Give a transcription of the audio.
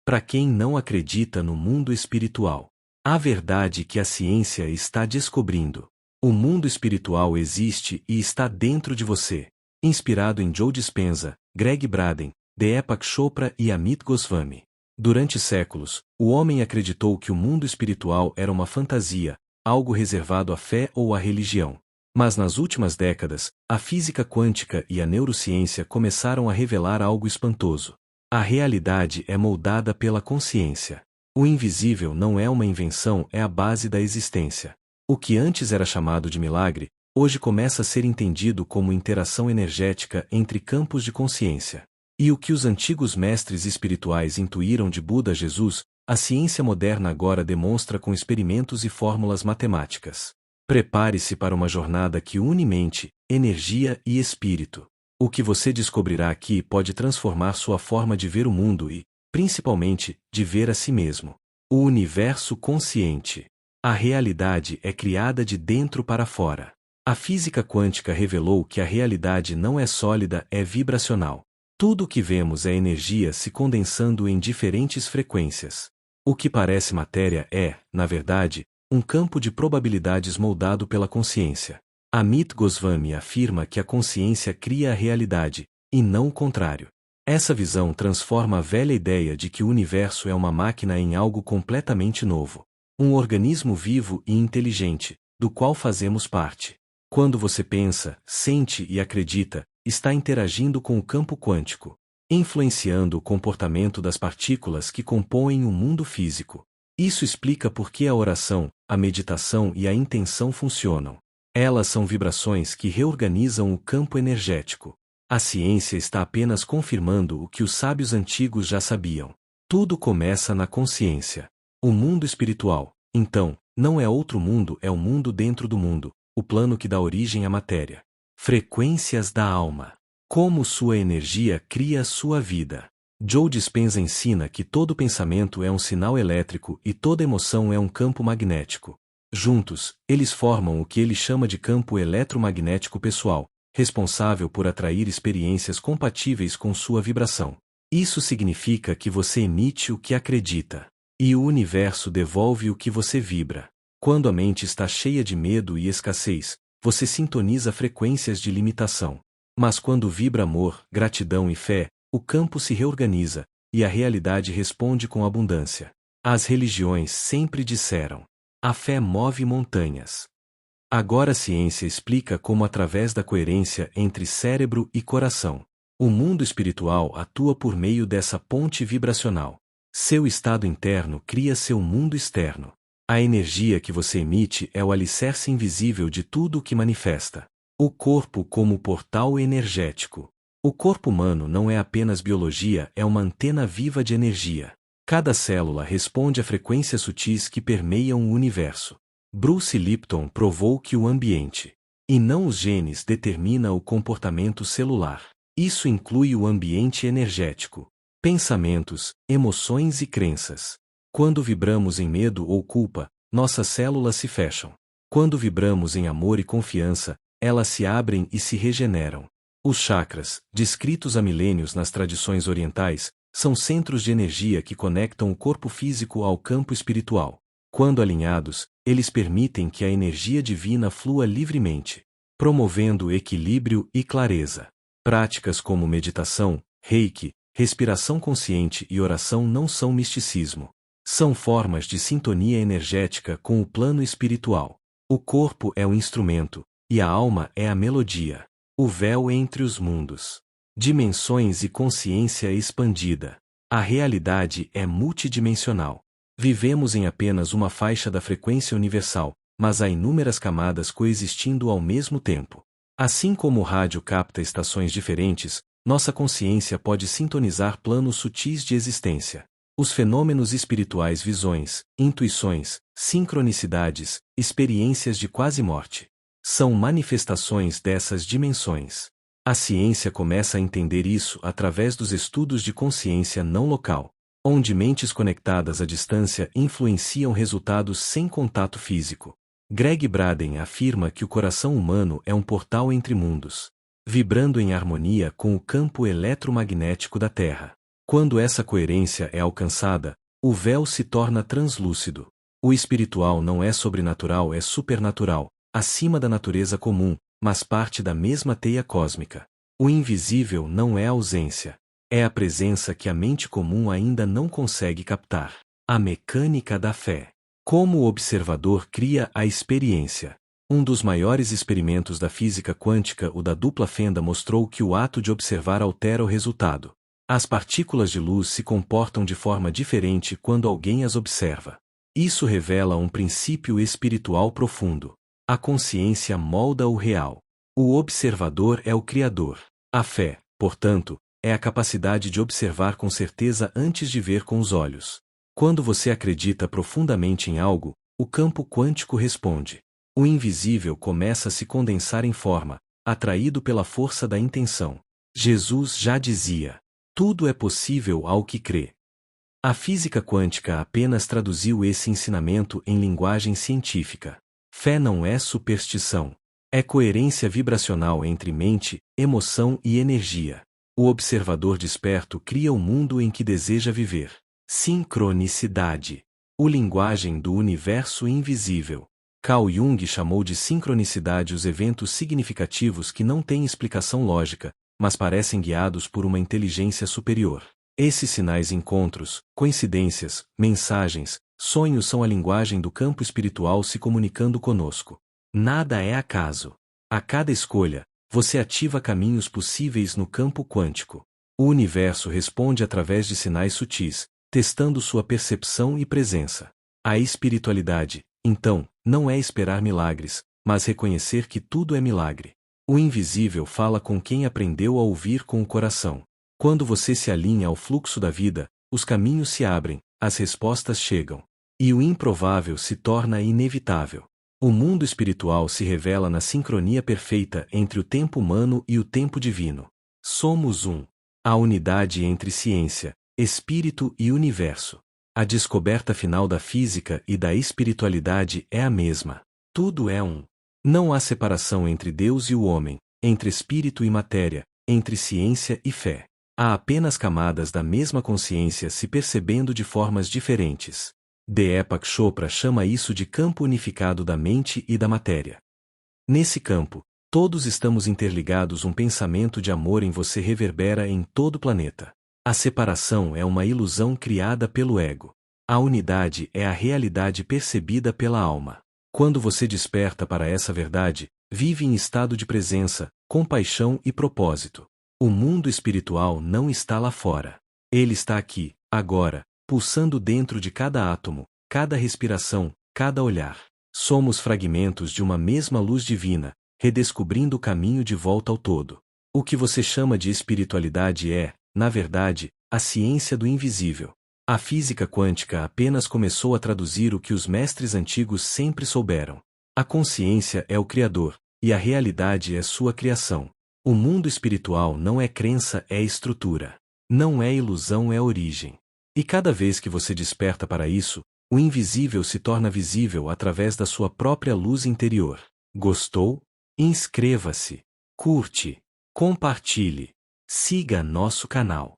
para quem não acredita no mundo espiritual. A verdade que a ciência está descobrindo. O mundo espiritual existe e está dentro de você. Inspirado em Joe Dispenza, Greg Braden, Deepak Chopra e Amit Goswami. Durante séculos, o homem acreditou que o mundo espiritual era uma fantasia, algo reservado à fé ou à religião. Mas nas últimas décadas, a física quântica e a neurociência começaram a revelar algo espantoso. A realidade é moldada pela consciência. O invisível não é uma invenção, é a base da existência. O que antes era chamado de milagre, hoje começa a ser entendido como interação energética entre campos de consciência. E o que os antigos mestres espirituais intuíram de Buda a Jesus, a ciência moderna agora demonstra com experimentos e fórmulas matemáticas. Prepare-se para uma jornada que une mente, energia e espírito. O que você descobrirá aqui pode transformar sua forma de ver o mundo e, principalmente, de ver a si mesmo. O universo consciente. A realidade é criada de dentro para fora. A física quântica revelou que a realidade não é sólida, é vibracional. Tudo o que vemos é energia se condensando em diferentes frequências. O que parece matéria é, na verdade, um campo de probabilidades moldado pela consciência. Amit Goswami afirma que a consciência cria a realidade, e não o contrário. Essa visão transforma a velha ideia de que o universo é uma máquina em algo completamente novo. Um organismo vivo e inteligente, do qual fazemos parte. Quando você pensa, sente e acredita, está interagindo com o campo quântico, influenciando o comportamento das partículas que compõem o mundo físico. Isso explica por que a oração, a meditação e a intenção funcionam. Elas são vibrações que reorganizam o campo energético. A ciência está apenas confirmando o que os sábios antigos já sabiam. Tudo começa na consciência. O mundo espiritual, então, não é outro mundo, é o mundo dentro do mundo, o plano que dá origem à matéria. Frequências da alma. Como sua energia cria sua vida. Joe Dispenza ensina que todo pensamento é um sinal elétrico e toda emoção é um campo magnético. Juntos, eles formam o que ele chama de campo eletromagnético pessoal, responsável por atrair experiências compatíveis com sua vibração. Isso significa que você emite o que acredita, e o universo devolve o que você vibra. Quando a mente está cheia de medo e escassez, você sintoniza frequências de limitação. Mas quando vibra amor, gratidão e fé, o campo se reorganiza, e a realidade responde com abundância. As religiões sempre disseram: a fé move montanhas. Agora a ciência explica como através da coerência entre cérebro e coração, o mundo espiritual atua por meio dessa ponte vibracional. Seu estado interno cria seu mundo externo. A energia que você emite é o alicerce invisível de tudo o que manifesta. O corpo como portal energético. O corpo humano não é apenas biologia, é uma antena viva de energia. Cada célula responde a frequências sutis que permeiam o universo. Bruce Lipton provou que o ambiente, e não os genes, determina o comportamento celular. Isso inclui o ambiente energético, pensamentos, emoções e crenças. Quando vibramos em medo ou culpa, nossas células se fecham. Quando vibramos em amor e confiança, elas se abrem e se regeneram. Os chakras, descritos há milênios nas tradições orientais, são centros de energia que conectam o corpo físico ao campo espiritual. Quando alinhados, eles permitem que a energia divina flua livremente, promovendo equilíbrio e clareza. Práticas como meditação, reiki, respiração consciente e oração não são misticismo. São formas de sintonia energética com o plano espiritual. O corpo é o instrumento, e a alma é a melodia. O véu entre os mundos. Dimensões e consciência expandida. A realidade é multidimensional. Vivemos em apenas uma faixa da frequência universal, mas há inúmeras camadas coexistindo ao mesmo tempo. Assim como o rádio capta estações diferentes, nossa consciência pode sintonizar planos sutis de existência. Os fenômenos espirituais, visões, intuições, sincronicidades, experiências de quase morte, são manifestações dessas dimensões. A ciência começa a entender isso através dos estudos de consciência não local, onde mentes conectadas à distância influenciam resultados sem contato físico. Greg Braden afirma que o coração humano é um portal entre mundos, vibrando em harmonia com o campo eletromagnético da Terra. Quando essa coerência é alcançada, o véu se torna translúcido. O espiritual não é sobrenatural, é supernatural, acima da natureza comum, mas parte da mesma teia cósmica. O invisível não é ausência. É a presença que a mente comum ainda não consegue captar. A mecânica da fé. Como o observador cria a experiência. Um dos maiores experimentos da física quântica, o da dupla fenda, mostrou que o ato de observar altera o resultado. As partículas de luz se comportam de forma diferente quando alguém as observa. Isso revela um princípio espiritual profundo. A consciência molda o real. O observador é o criador. A fé, portanto, é a capacidade de observar com certeza antes de ver com os olhos. Quando você acredita profundamente em algo, o campo quântico responde. O invisível começa a se condensar em forma, atraído pela força da intenção. Jesus já dizia: tudo é possível ao que crê. A física quântica apenas traduziu esse ensinamento em linguagem científica. Fé não é superstição. É coerência vibracional entre mente, emoção e energia. O observador desperto cria o mundo em que deseja viver. Sincronicidade. O linguagem do universo invisível. Carl Jung chamou de sincronicidade os eventos significativos que não têm explicação lógica, mas parecem guiados por uma inteligência superior. Esses sinais, encontros, coincidências, mensagens, sonhos são a linguagem do campo espiritual se comunicando conosco. Nada é acaso. A cada escolha, você ativa caminhos possíveis no campo quântico. O universo responde através de sinais sutis, testando sua percepção e presença. A espiritualidade, então, não é esperar milagres, mas reconhecer que tudo é milagre. O invisível fala com quem aprendeu a ouvir com o coração. Quando você se alinha ao fluxo da vida, os caminhos se abrem, as respostas chegam. E o improvável se torna inevitável. O mundo espiritual se revela na sincronia perfeita entre o tempo humano e o tempo divino. Somos um. A unidade entre ciência, espírito e universo. A descoberta final da física e da espiritualidade é a mesma. Tudo é um. Não há separação entre Deus e o homem, entre espírito e matéria, entre ciência e fé. Há apenas camadas da mesma consciência se percebendo de formas diferentes. Deepak Chopra chama isso de campo unificado da mente e da matéria. Nesse campo, todos estamos interligados. Um pensamento de amor em você reverbera em todo o planeta. A separação é uma ilusão criada pelo ego. A unidade é a realidade percebida pela alma. Quando você desperta para essa verdade, vive em estado de presença, compaixão e propósito. O mundo espiritual não está lá fora. Ele está aqui, agora, pulsando dentro de cada átomo, cada respiração, cada olhar. Somos fragmentos de uma mesma luz divina, redescobrindo o caminho de volta ao todo. O que você chama de espiritualidade é, na verdade, a ciência do invisível. A física quântica apenas começou a traduzir o que os mestres antigos sempre souberam. A consciência é o Criador, e a realidade é sua criação. O mundo espiritual não é crença, é estrutura. Não é ilusão, é origem. E cada vez que você desperta para isso, o invisível se torna visível através da sua própria luz interior. Gostou? Inscreva-se, curte, compartilhe, siga nosso canal.